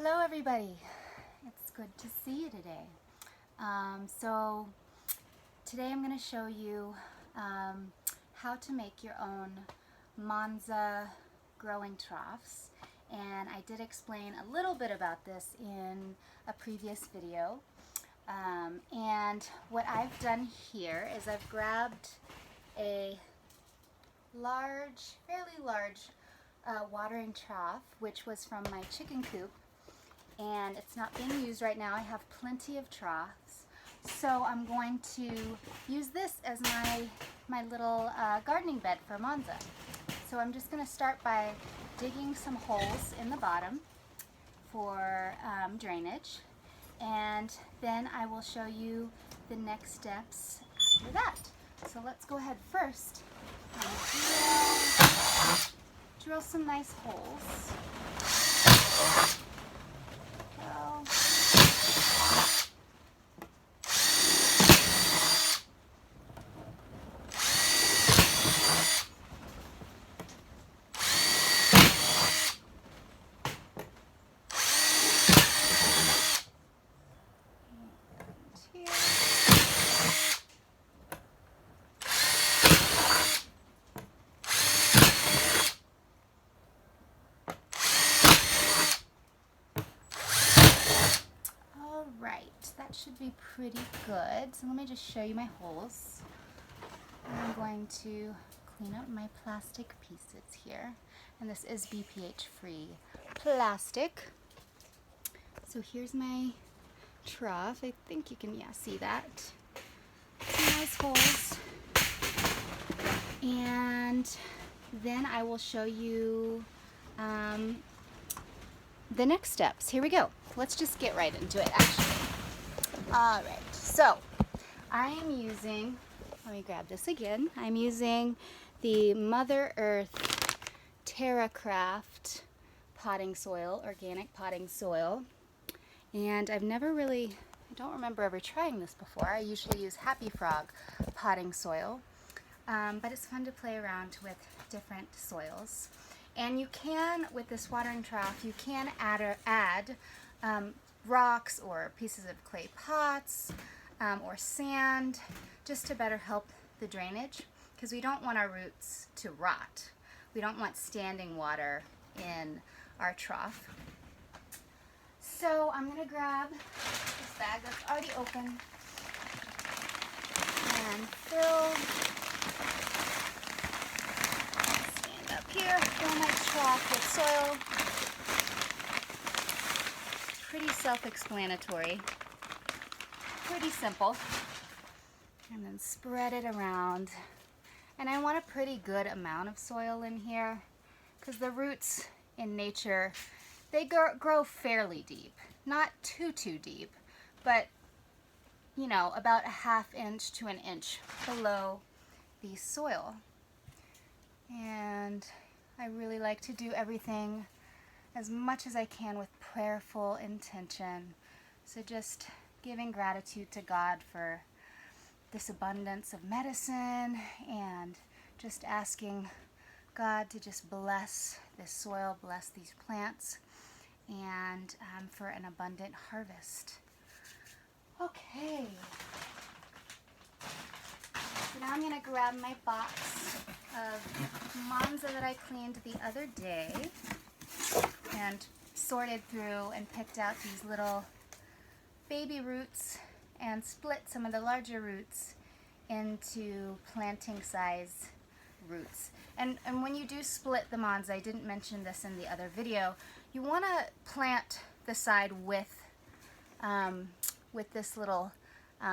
Hello everybody, it's good to see you today. So today I'm going to show you how to make your own Mansa growing troughs, and I did explain a little bit about this in a previous video. And what I've done here is I've grabbed a fairly large watering trough, which was from my chicken coop, and it's not being used right now. I have plenty of troughs, so I'm going to use this as my little gardening bed for Mansa. So I'm just going to start by digging some holes in the bottom for drainage, and then I will show you the next steps after that. So let's go ahead first and drill some nice holes. That should be pretty good. So let me just show you my holes. I'm going to clean up my plastic pieces here. And this is BPH free plastic. So here's my trough. I think you can see that. Some nice holes. And then I will show you the next steps. Here we go. Let's just get right into it actually. Alright, so I am using, let me grab this again, I'm using the Mother Earth TerraCraft potting soil, organic potting soil, and I don't remember ever trying this before. I usually use Happy Frog potting soil, but it's fun to play around with different soils. And you can, with this watering trough, you can add rocks or pieces of clay pots or sand, just to better help the drainage, because we don't want our roots to rot. We don't want standing water in our trough. So I'm going to grab this bag that's already open and stand up here, fill my trough with soil. Pretty self-explanatory, pretty simple, and then spread it around. And I want a pretty good amount of soil in here, because the roots in nature, they grow fairly deep, not too deep, but you know, about a ½ inch to an inch below the soil. And I really like to do everything as much as I can with prayerful intention. So just giving gratitude to God for this abundance of medicine, and just asking God to just bless this soil, bless these plants, and for an abundant harvest. Okay. So now I'm going to grab my box of Mansa that I cleaned the other day and sorted through and picked out these little baby roots and split some of the larger roots into planting size roots. And when you do split the Mansa, I didn't mention this in the other video, you want to plant the side with this little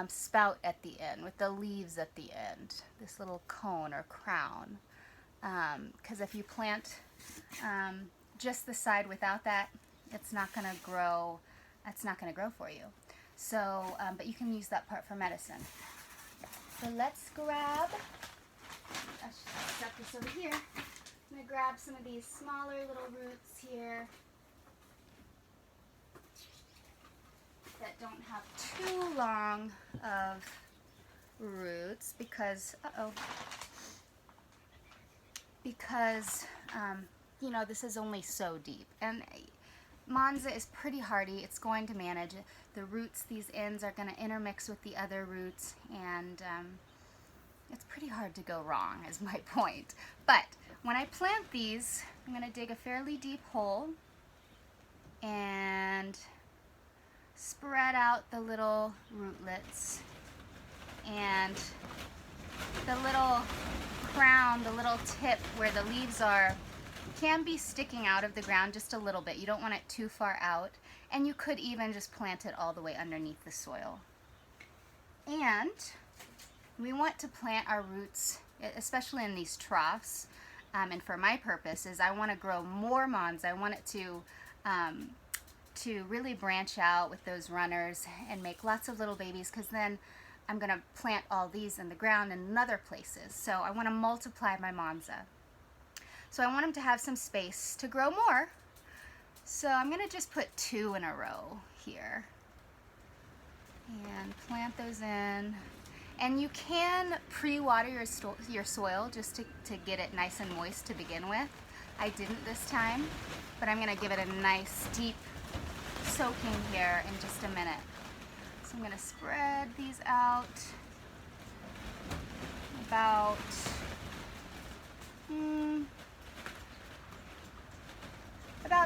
spout at the end, with the leaves at the end, this little cone or crown. Because if you plant just the side without that, it's not going to grow. It's not going to grow for you. So, but you can use that part for medicine. So let's grab. I should set this over here. I'm going to grab some of these smaller little roots here that don't have too long of roots, because you know, this is only so deep, and Mansa is pretty hardy. It's going to manage the roots. These ends are going to intermix with the other roots, and it's pretty hard to go wrong is my point. But when I plant these, I'm going to dig a fairly deep hole and spread out the little rootlets, and the little crown, the little tip where the leaves are, can be sticking out of the ground just a little bit. You don't want it too far out, and you could even just plant it all the way underneath the soil. And we want to plant our roots, especially in these troughs, and for my purposes, I want to grow more Mansa. I want it to really branch out with those runners and make lots of little babies, because then I'm going to plant all these in the ground and in other places. So I want to multiply my Mansa. So I want them to have some space to grow more. So I'm going to just put 2 in a row here and plant those in. And you can pre-water your soil just to get it nice and moist to begin with. I didn't this time, but I'm going to give it a nice deep soaking here in just a minute. So I'm going to spread these out about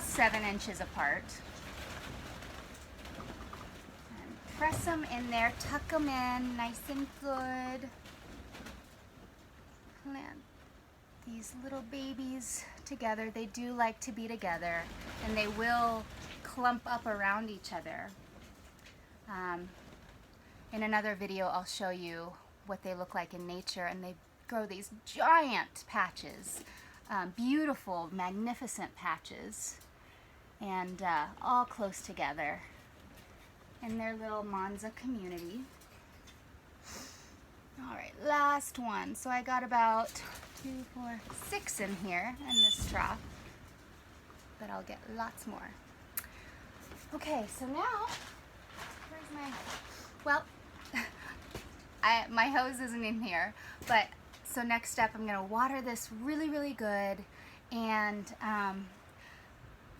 7 inches apart. Press them in there, tuck them in nice and good. Plant these little babies together. They do like to be together, and they will clump up around each other. In another video, I'll show you what they look like in nature, and they grow these giant patches, beautiful, magnificent patches, and all close together in their little Mansa community. All right, last one. So I got about 2, 4, 6 in here in this trough, but I'll get lots more. Okay, so now, where's my, well, my hose isn't in here, but so next step, I'm gonna water this really, really good, and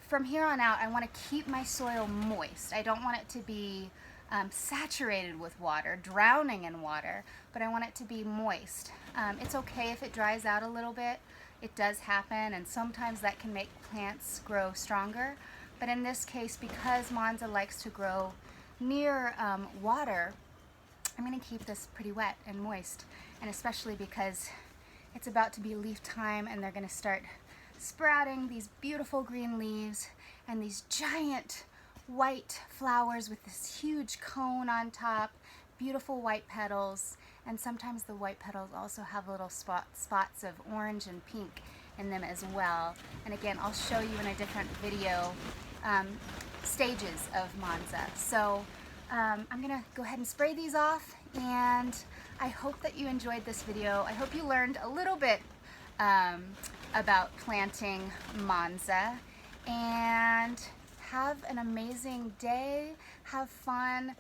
from here on out, I want to keep my soil moist. I don't want it to be saturated with water, drowning in water, but I want it to be moist. It's okay if it dries out a little bit. It does happen, and sometimes that can make plants grow stronger. But in this case, because Mansa likes to grow near water, I'm going to keep this pretty wet and moist, and especially because it's about to be leaf time, and they're going to start sprouting these beautiful green leaves and these giant white flowers with this huge cone on top, beautiful white petals, and sometimes the white petals also have little spots of orange and pink in them as well. And again, I'll show you in a different video stages of Mansa. So I'm gonna go ahead and spray these off, and I hope that you enjoyed this video. I hope you learned a little bit about planting Mansa, and have an amazing day. Have fun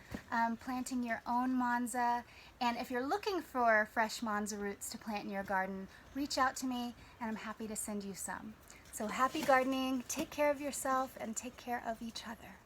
planting your own Mansa, and if you're looking for fresh Mansa roots to plant in your garden, reach out to me and I'm happy to send you some. So happy gardening, take care of yourself, and take care of each other.